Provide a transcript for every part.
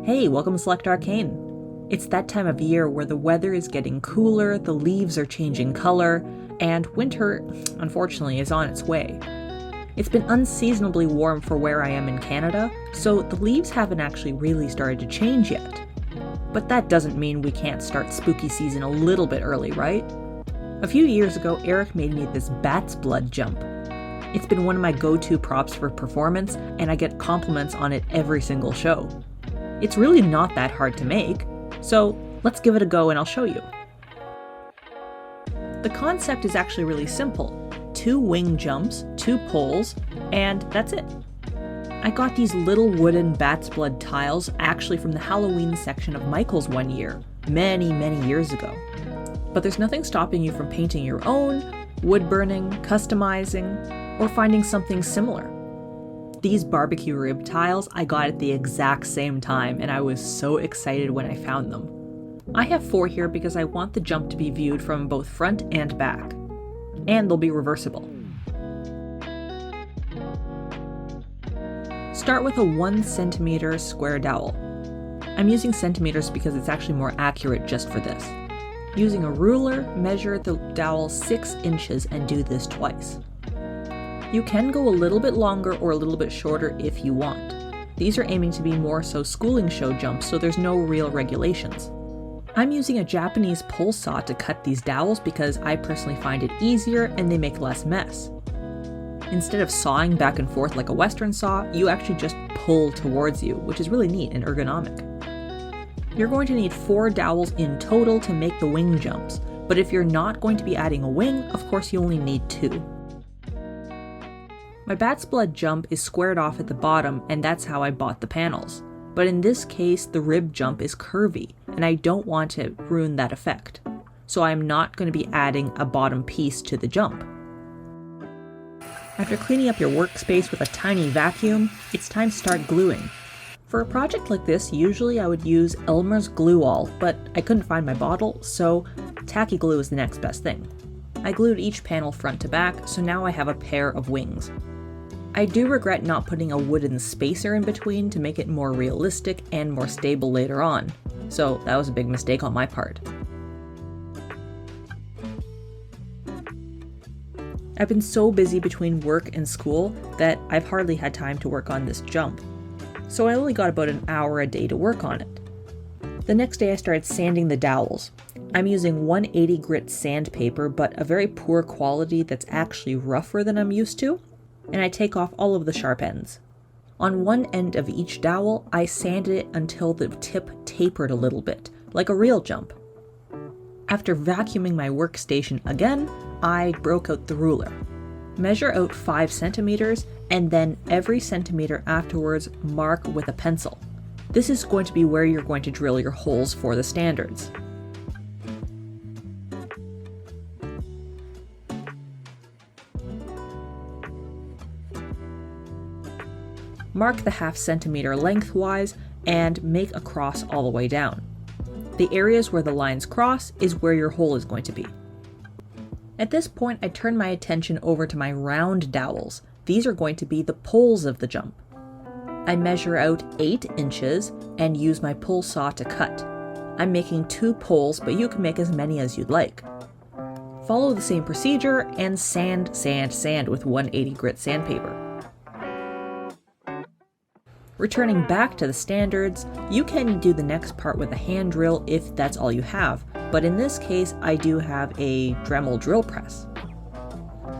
Hey, welcome to Select Arcane. It's that time of year where the weather is getting cooler, the leaves are changing color, and winter, unfortunately, is on its way. It's been unseasonably warm for where I am in Canada, so the leaves haven't actually really started to change yet. But that doesn't mean we can't start spooky season a little bit early, right? A few years ago, Eric made me this bat's blood jump. It's been one of my go-to props for performance, and I get compliments on it every single show. It's really not that hard to make, so let's give it a go and I'll show you. The concept is actually really simple. 2 wing jumps, 2 poles, and that's it. I got these little wooden bat's blood tiles actually from the Halloween section of Michael's one year, many years ago. But there's nothing stopping you from painting your own, wood burning, customizing, or finding something similar. These barbecue rib tiles I got at the exact same time, and I was so excited when I found them. I have 4 here because I want the jump to be viewed from both front and back. And they'll be reversible. Start with a 1 centimeter square dowel. I'm using centimeters because it's actually more accurate just for this. Using a ruler, measure the dowel 6 inches and do this twice. You can go a little bit longer or a little bit shorter if you want. These are aiming to be more so schooling show jumps, so there's no real regulations. I'm using a Japanese pull saw to cut these dowels because I personally find it easier and they make less mess. Instead of sawing back and forth like a Western saw, you actually just pull towards you, which is really neat and ergonomic. You're going to need 4 dowels in total to make the wing jumps, but if you're not going to be adding a wing, of course you only need 2. My bat's blood jump is squared off at the bottom, and that's how I bought the panels. But in this case, the rib jump is curvy, and I don't want to ruin that effect. So I'm not going to be adding a bottom piece to the jump. After cleaning up your workspace with a tiny vacuum, it's time to start gluing. For a project like this, usually I would use Elmers glue all, but I couldn't find my bottle, so Tacky glue is the next best thing. I glued each panel front to back, so now I have a pair of wings. I do regret not putting a wooden spacer in between to make it more realistic and more stable later on, so that was a big mistake on my part. I've been so busy between work and school that I've hardly had time to work on this jump, so I only got about an hour a day to work on it. The next day I started sanding the dowels. I'm using 180 grit sandpaper, but a very poor quality that's actually rougher than I'm used to, and I take off all of the sharp ends. On one end of each dowel, I sanded it until the tip tapered a little bit, like a real jump. After vacuuming my workstation again, I broke out the ruler. Measure out 5 centimeters, and then every centimeter afterwards mark with a pencil. This is going to be where you're going to drill your holes for the standards. Mark the ½ centimeter lengthwise and make a cross all the way down. The areas where the lines cross is where your hole is going to be. At this point, I turn my attention over to my round dowels. These are going to be the poles of the jump. I measure out 8 inches and use my pull saw to cut. I'm making 2 poles, but you can make as many as you'd like. Follow the same procedure and sand with 180 grit sandpaper. Returning back to the standards, you can do the next part with a hand drill if that's all you have, but in this case I do have a Dremel drill press.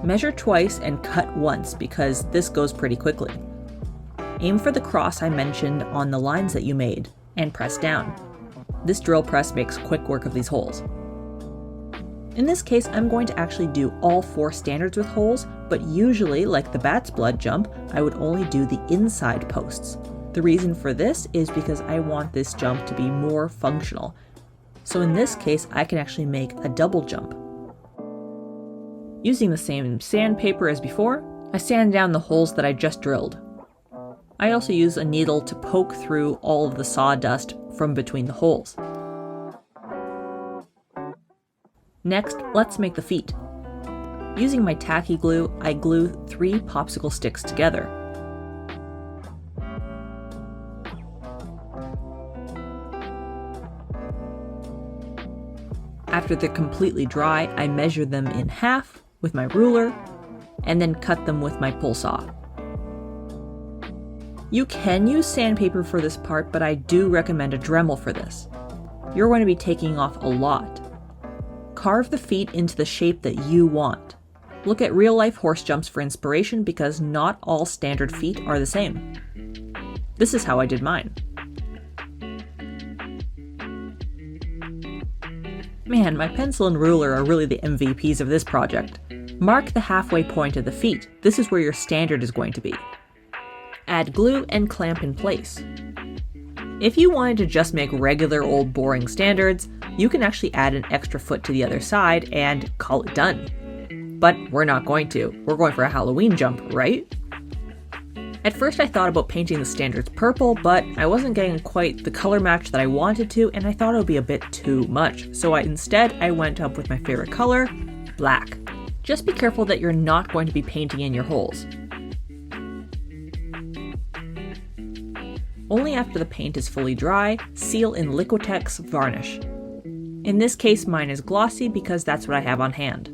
Measure twice and cut once because this goes pretty quickly. Aim for the cross I mentioned on the lines that you made, and press down. This drill press makes quick work of these holes. In this case, I'm going to actually do all 4 standards with holes, but usually, like the bat's blood jump, I would only do the inside posts. The reason for this is because I want this jump to be more functional. So in this case, I can actually make a double jump. Using the same sandpaper as before, I sand down the holes that I just drilled. I also use a needle to poke through all of the sawdust from between the holes. Next, let's make the feet. Using my tacky glue, I glue 3 popsicle sticks together. After they're completely dry, I measure them in half with my ruler and then cut them with my pull saw. You can use sandpaper for this part, but I do recommend a Dremel for this. You're going to be taking off a lot. Carve the feet into the shape that you want. Look at real-life horse jumps for inspiration because not all standard feet are the same. This is how I did mine. Man, my pencil and ruler are really the MVPs of this project. Mark the halfway point of the feet. This is where your standard is going to be. Add glue and clamp in place. If you wanted to just make regular old boring standards, you can actually add an extra foot to the other side and call it done. But we're not going to. We're going for a Halloween jump, right? At first I thought about painting the standards purple, but I wasn't getting quite the color match that I wanted to, and I thought it would be a bit too much. So instead I went up with my favorite color, black. Just be careful that you're not going to be painting in your holes. Only after the paint is fully dry, seal in Liquitex Varnish. In this case, mine is glossy because that's what I have on hand.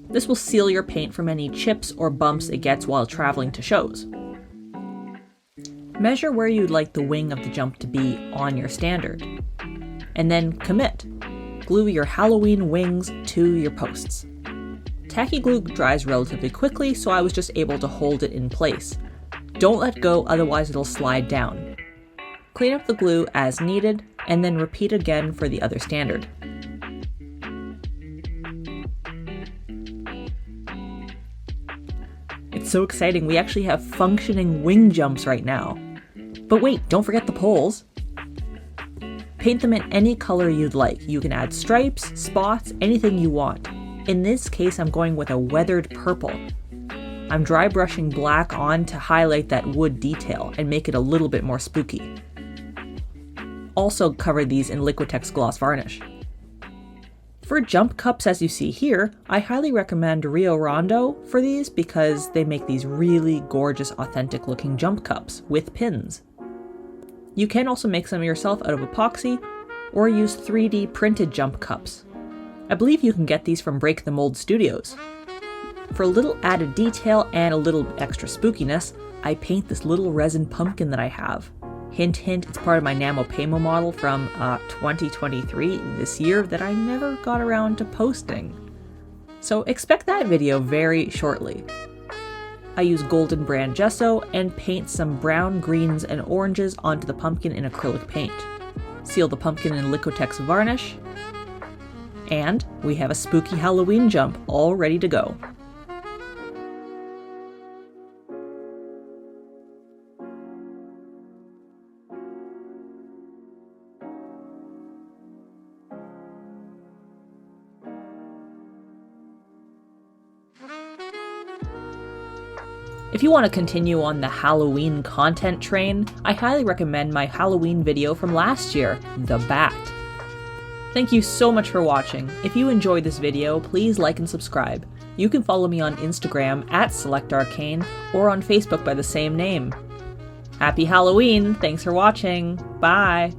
This will seal your paint from any chips or bumps it gets while traveling to shows. Measure where you'd like the wing of the jump to be on your standard. And then commit. Glue your Halloween wings to your posts. Tacky glue dries relatively quickly, so I was just able to hold it in place. Don't let go, otherwise it'll slide down. Clean up the glue as needed, and then repeat again for the other standard. It's so exciting, we actually have functioning wing jumps right now. But wait, don't forget the poles. Paint them in any color you'd like. You can add stripes, spots, anything you want. In this case, I'm going with a weathered purple. I'm dry brushing black on to highlight that wood detail and make it a little bit more spooky. Also cover these in Liquitex Gloss Varnish. For jump cups, as you see here, I highly recommend Rio Rondo for these because they make these really gorgeous, authentic looking jump cups with pins. You can also make some yourself out of epoxy or use 3D printed jump cups. I believe you can get these from Break the Mold Studios. For a little added detail and a little extra spookiness, I paint this little resin pumpkin that I have. Hint hint, it's part of my NaMoPaymo model from 2023, this year, that I never got around to posting. So expect that video very shortly. I use golden brand gesso and paint some brown, greens, and oranges onto the pumpkin in acrylic paint. Seal the pumpkin in Liquitex Varnish, and we have a spooky Halloween jump all ready to go. If you want to continue on the Halloween content train, I highly recommend my Halloween video from last year, The Bat. Thank you so much for watching. If you enjoyed this video, please like and subscribe. You can follow me on Instagram @SelectArcane or on Facebook by the same name. Happy Halloween! Thanks for watching. Bye!